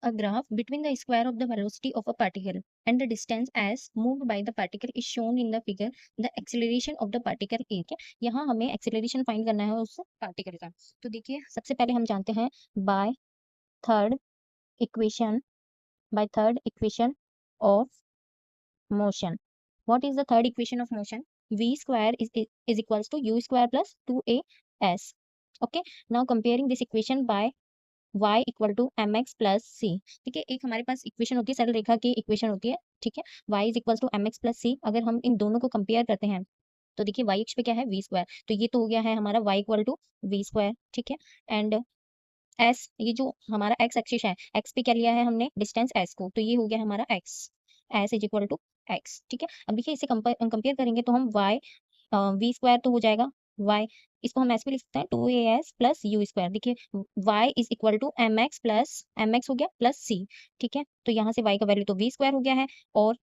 A graph between the square of the velocity of a particle and the distance as moved by the particle is shown in the figure. The acceleration of the particle is, यहाँ हमें acceleration find करना है उस particle का। तो देखिए सबसे पहले हम जानते हैं by third equation of motion. What is the third equation of motion? V square is equals to u square plus 2as. Okay, now comparing this equation by y equal to m x plus c. ठीक है, एक हमारे पास equation होती है, सरल रेखा की equation होती है। ठीक है, y is equal to m x plus c. अगर हम इन दोनों को कंपेयर करते हैं तो देखिए y अक्ष पे क्या है, v स्क्वायर, तो ये तो हो गया है हमारा y equal to v square. ठीक है, एंड s, ये जो हमारा x एक्सिस है, x पे क्या लिया है हमने, डिस्टेंस s को, तो ये हो गया हमारा x, s is equal to x। ठीक है, अब देखिए इसे कंपेयर करेंगे तो हम y v स्क्वायर तो हो जाएगा y, इसको हम ऐसे भी लिख सकते हैं 2as प्लस यू स्क्वायर। देखिए y is equal to m x plus m x हो गया प्लस सी। ठीक है, तो यहाँ से y का वैल्यू तो v स्क्वायर हो गया है, और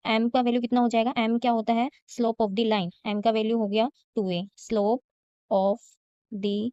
m का वैल्यू कितना हो जाएगा, m क्या होता है, slope of the line, m का वैल्यू हो गया 2a, slope of the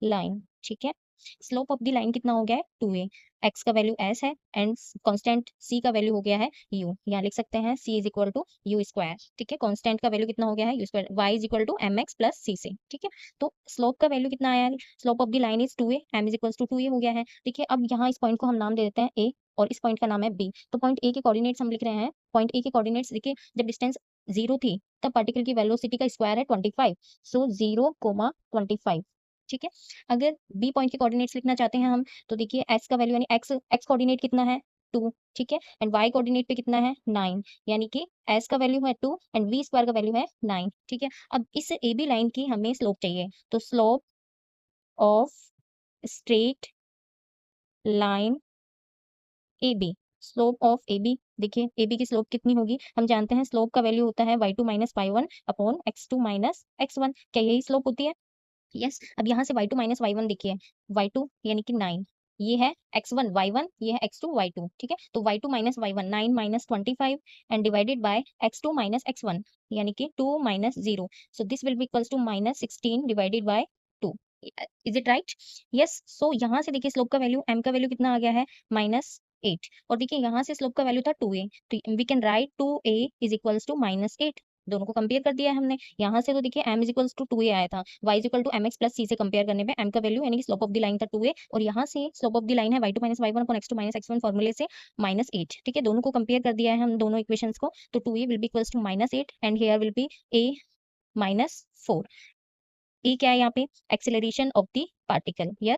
line. ठीक है, स्लोप ऑफ द लाइन कितना हो गया है 2a, x का वैल्यू s है एंड कांस्टेंट c का वैल्यू हो गया है u, यहाँ लिख सकते हैं c is equal to u square. ठीक है, कांस्टेंट का वैल्यू कितना हो गया है u square, y is equal to m x plus c से। ठीक है, तो स्लोप का वैल्यू कितना आया है, slope of the line is 2a, m is equal to 2a हो गया है। देखिए अब यहाँ इस पॉइंट को हम नाम दे देते हैं a और इस पॉइंट का नाम है b। तो पॉइंट a के कोऑर्डिनेट्स हम लिख रहे हैं, पॉइंट a के कोऑर्डिनेट्स देखिए, जब डिस्टेंस 0 थी तब पार्टिकल की वेलोसिटी का स्क्वायर है 25, सो 0,25। ठीक है, अगर बी पॉइंट के कोऑर्डिनेट्स लिखना चाहते हैं हम, तो देखिए एस का वैल्यू यानी एक्स कोऑर्डिनेट कितना है 2। ठीक है, एंड वाई कोऑर्डिनेट पे कितना है 9, यानी कि एस का वैल्यू है 2 एंड वी स्क्वायर का वैल्यू है 9। ठीक है, अब इस ए बी लाइन की हमें स्लोप चाहिए, तो slope of straight line A B, slope of A B, देखिए ए बी की स्लोप कितनी होगी, हम जानते हैं स्लोप का वैल्यू होता है y2 minus y1 upon x2 minus x1। क्या यही स्लोप होती है, यस। अब यहाँ से y2 माइनस y1 देखिए, y2 यानी कि 9, ये है x1 y1, ये है x2 y2। ठीक है, तो y2 minus y1 9 minus 25 and divided by x2 minus x1, यानी कि 2 minus 0, so this will be equals to minus 16 divided by 2। Is it right, yes. So यहाँ से देखिए स्लोप का वैल्यू, m का वैल्यू कितना आ गया है -8, और देखिए यहाँ से स्लोप का वैल्यू था 2a, तो we can write 2a is equals to -8। दोनों को कंपेयर कर दिया है हमने, यहाँ से तो देखिए m is equals to 2a आया था, y is equal to m x plus c से कंपेयर करने पे m का वैल्यू यानी कि स्लोप ऑफ द लाइन था 2a, और यहाँ से स्लोप ऑफ द लाइन है y2 minus y1 upon x2 minus x1 फॉर्मूले से -8। ठीक है, दोनों को कंपेयर कर दिया है हम दोनों इक्वेशंस को, तो 2a will be equals to -8 and here will be a -4। A क्या है यहाँ पे, acceleration of the particle, yes.